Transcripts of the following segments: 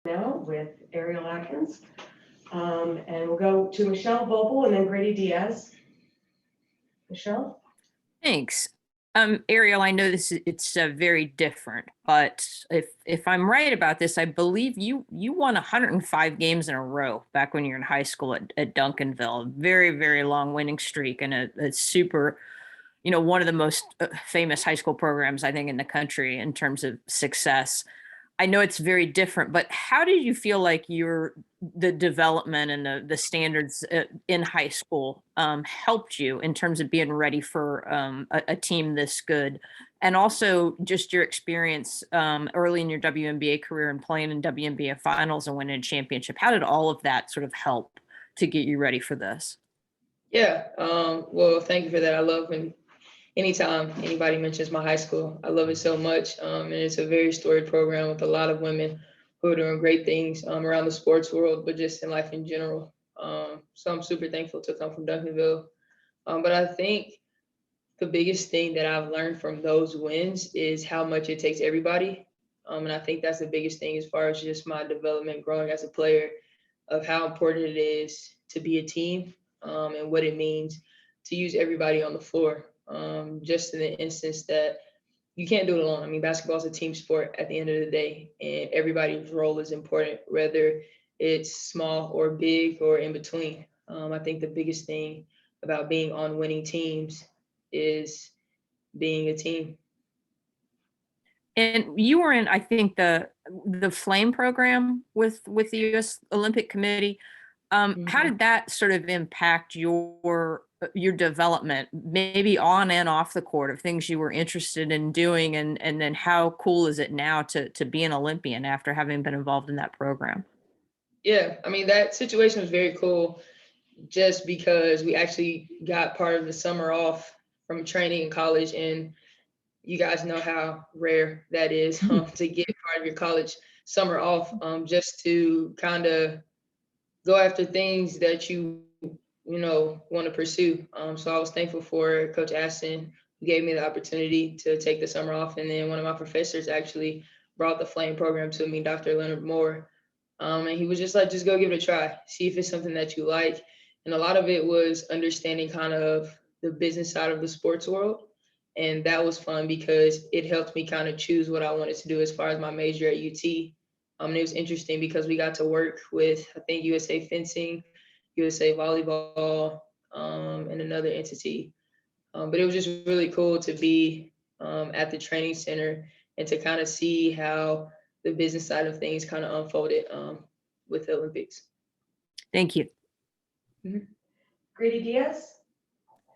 now with Ariel Atkins. And we'll go to Michelle Vogel and then Grady Diaz. Michelle? Thanks. Ariel, I know it's very different, but if I'm right about this, I believe you won 105 games in a row back when you were in high school at Duncanville. A very, very long winning streak and a super, one of the most famous high school programs, I think, in the country in terms of success. I know it's very different, but how did you feel like the development and the standards in high school helped you in terms of being ready for a team this good? And also just your experience early in your WNBA career and playing in WNBA finals and winning a championship. How did all of that sort of help to get you ready for this? Yeah. Well, thank you for that. I love when anytime anybody mentions my high school. I love it so much. And it's a very storied program with a lot of women who are doing great things around the sports world, but just in life in general. So I'm super thankful to come from Duncanville. But I think the biggest thing that I've learned from those wins is how much it takes everybody. And I think that's the biggest thing as far as just my development growing as a player, of how important it is to be a team, and what it means to use everybody on the floor. Just in the instance that you can't do it alone. I mean, basketball is a team sport at the end of the day, and everybody's role is important, whether it's small or big or in between. I think the biggest thing about being on winning teams is being a team. And you were in, I think, the Flame program with the U.S. Olympic Committee. How did that sort of impact your development, maybe on and off the court, of things you were interested in doing, and then how cool is it now to be an Olympian after having been involved in that program? Yeah, I mean, that situation was very cool just because we actually got part of the summer off from training in college, and you guys know how rare that is, to get part of your college summer off, just to kind of go after things that you want to pursue. So I was thankful for Coach Aston, who gave me the opportunity to take the summer off. And then one of my professors actually brought the Flame program to me, Dr. Leonard Moore. And he was just like, just go give it a try, see if it's something that you like. And a lot of it was understanding kind of the business side of the sports world. And that was fun because it helped me kind of choose what I wanted to do as far as my major at UT. And it was interesting because we got to work with, I think, USA Fencing, USA Volleyball, and another entity. But it was just really cool to be at the training center and to kind of see how the business side of things kind of unfolded with the Olympics. Thank you. Mm-hmm. Grady Diaz?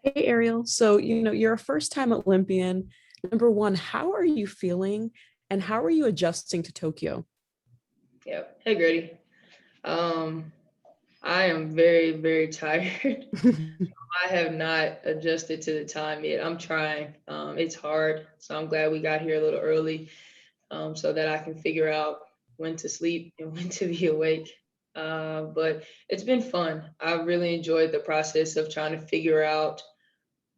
Hey, Ariel. So, you're a first-time Olympian. Number one, how are you feeling and how are you adjusting to Tokyo? Yeah. Hey, Grady. I am very, very tired. I have not adjusted to the time yet. I'm trying. It's hard. So I'm glad we got here a little early, so that I can figure out when to sleep and when to be awake. But it's been fun. I've really enjoyed the process of trying to figure out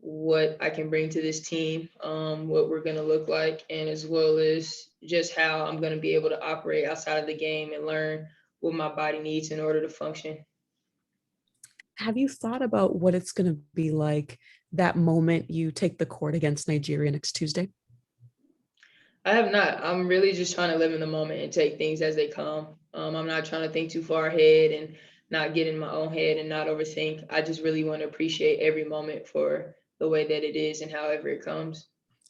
what I can bring to this team, what we're going to look like, and as well as just how I'm going to be able to operate outside of the game and learn what my body needs in order to function. Have you thought about what it's going to be like that moment you take the court against Nigeria next Tuesday? I have not. I'm really just trying to live in the moment and take things as they come. I'm not trying to think too far ahead and not get in my own head and not overthink. I just really want to appreciate every moment for the way that it is and however it comes.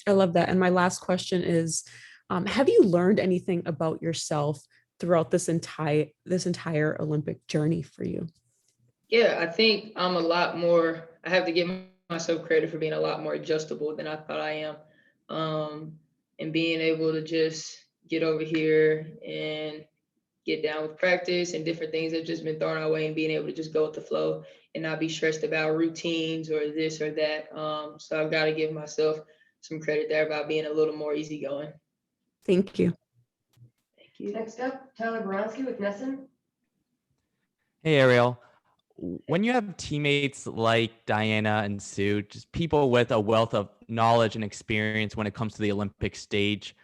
I love that. And my last question is, have you learned anything about yourself throughout this entire Olympic journey for you? Yeah, I think I'm a lot more, I have to give myself credit for being a lot more adjustable than I thought I am. And being able to just get over here and get down with practice and different things that have just been thrown our way, and being able to just go with the flow and not be stressed about routines or this or that. So I've got to give myself some credit there about being a little more easygoing. Thank you. Thank you. Next up, Tyler Boronsky with Nesson. Hey, Ariel. When you have teammates like Diana and Sue, just people with a wealth of knowledge and experience when it comes to the Olympic stage,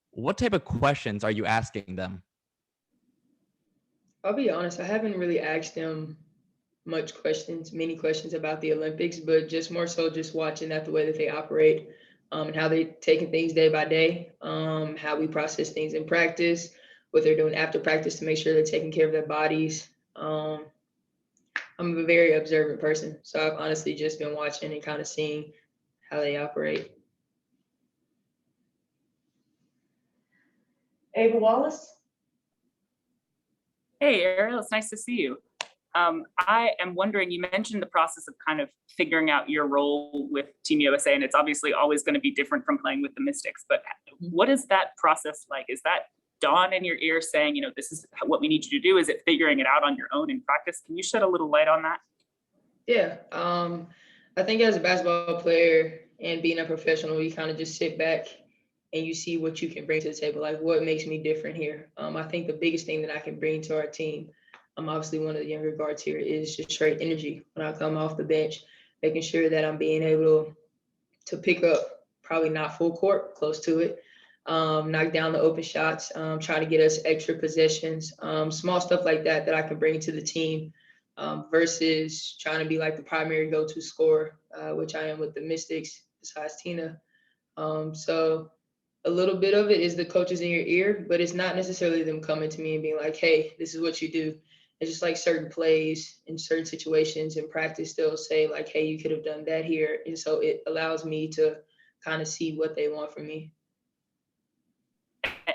what type of questions are you asking them? I'll be honest, I haven't really asked them many questions about the Olympics, but just more so just watching that the way that they operate, and how they taking things day by day, how we process things in practice, what they're doing after practice to make sure they're taking care of their bodies. I'm a very observant person, so I've honestly just been watching and kind of seeing how they operate. Ava Wallace? Hey, Ariel, it's nice to see you. I am wondering, you mentioned the process of kind of figuring out your role with Team USA, and it's obviously always going to be different from playing with the Mystics, but what is that process like? Is that dawn in your ear saying, you know, this is what we need you to do? Is it figuring it out on your own in practice? Can you shed a little light on that? Yeah, I think as a basketball player and being a professional, you kind of just sit back and you see what you can bring to the table, like what makes me different here. I think the biggest thing that I can bring to our team, obviously one of the younger guards here, is just straight energy when I come off the bench, making sure that I'm being able to pick up, probably not full court, close to it, knock down the open shots, try to get us extra possessions, small stuff like that that I can bring to the team, versus trying to be like the primary go-to scorer, which I am with the Mystics besides Tina. So a little bit of it is the coaches in your ear, but it's not necessarily them coming to me and being like, hey, this is what you do. It's just like certain plays in certain situations in practice, they'll say like, hey, you could have done that here. And so it allows me to kind of see what they want from me.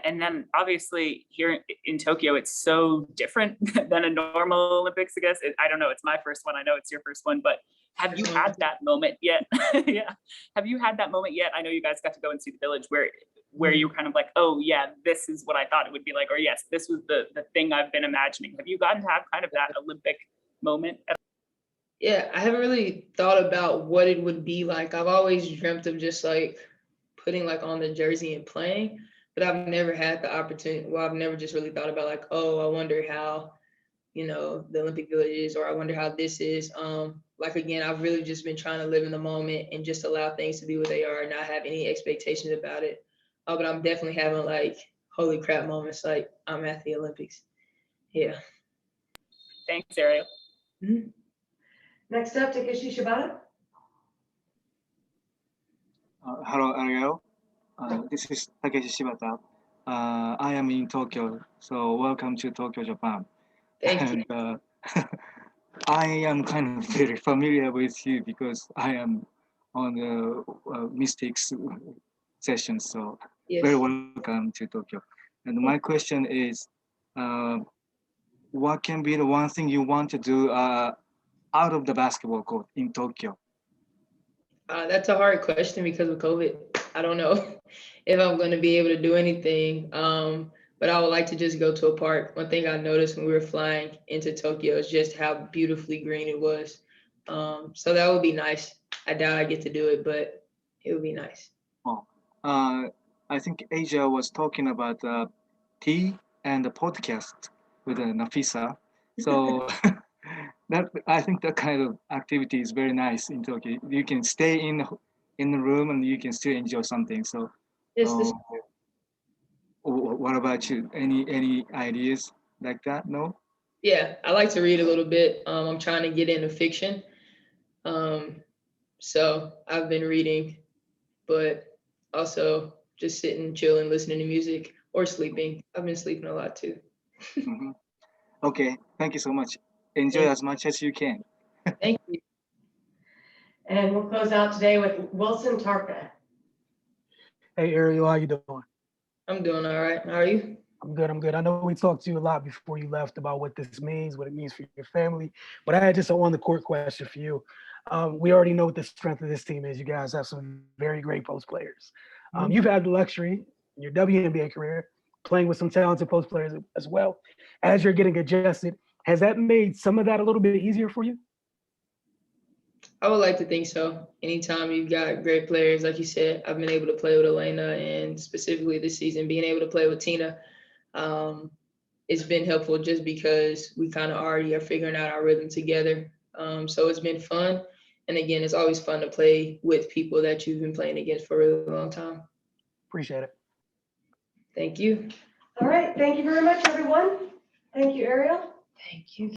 And then obviously here in Tokyo, it's so different than a normal Olympics, I guess. I don't know, it's my first one. I know it's your first one, but have you had that moment yet? Yeah. Have you had that moment yet? I know you guys got to go and see the village where you were kind of like, oh yeah, this is what I thought it would be like, or yes, this was the thing I've been imagining. Have you gotten to have kind of that Olympic moment? Yeah, I haven't really thought about what it would be like. I've always dreamt of just like putting like on the jersey and playing, but I've never had the opportunity. Well, I've never just really thought about like, oh, I wonder how, you know, the Olympic Village is, or I wonder how this is. Like again, I've really just been trying to live in the moment and just allow things to be what they are and not have any expectations about it. But I'm definitely having like holy crap moments, like I'm at the Olympics. Yeah. Thanks, Ariel. Mhm. Next up, Takeshi Shibata. Hello, Ariel. This is Takeshi Shibata. I am in Tokyo, so welcome to Tokyo, Japan. Thank you. And I am kind of very familiar with you because I am on the Mystics session, so very Yes. welcome to Tokyo. And my question is, what can be the one thing you want to do out of the basketball court in Tokyo? That's a hard question because of COVID. I don't know if I'm going to be able to do anything. But I would like to just go to a park. One thing I noticed when we were flying into Tokyo is just how beautifully green it was. So that would be nice. I doubt I get to do it, but it would be nice. Well, I think Asia was talking about tea and the podcast with Nafisa. So that I think that kind of activity is very nice in Tokyo. You can stay in the room and you can still enjoy something. So, Yes, this, what about you? Any ideas like that? No. yeah, I like to read a little bit. I'm trying to get into fiction. So I've been reading, but also just sitting, chilling, listening to music or sleeping. I've been sleeping a lot too. Mhm. Okay. Thank you so much. Enjoy Thank- as much as you can. Thank you. And we'll close out today with Wilson Tarka. Hey Ariel, how you doing? I'm doing all right. How are you? I'm good, I'm good. I know we talked to you a lot before you left about what this means, what it means for your family, but I had just an on-the-court question for you. We already know what the strength of this team is. You guys have some very great post players. You've had the luxury in your WNBA career playing with some talented post players as well. As you're getting adjusted, has that made some of that a little bit easier for you? I would like to think so. Anytime you've got great players, like you said, I've been able to play with Elena and specifically this season, being able to play with Tina, it's been helpful just because we kind of already are figuring out our rhythm together. So it's been fun. And again, it's always fun to play with people that you've been playing against for a really long time. Appreciate it. Thank you. All right, thank you very much, everyone. Thank you, Ariel. Thank you.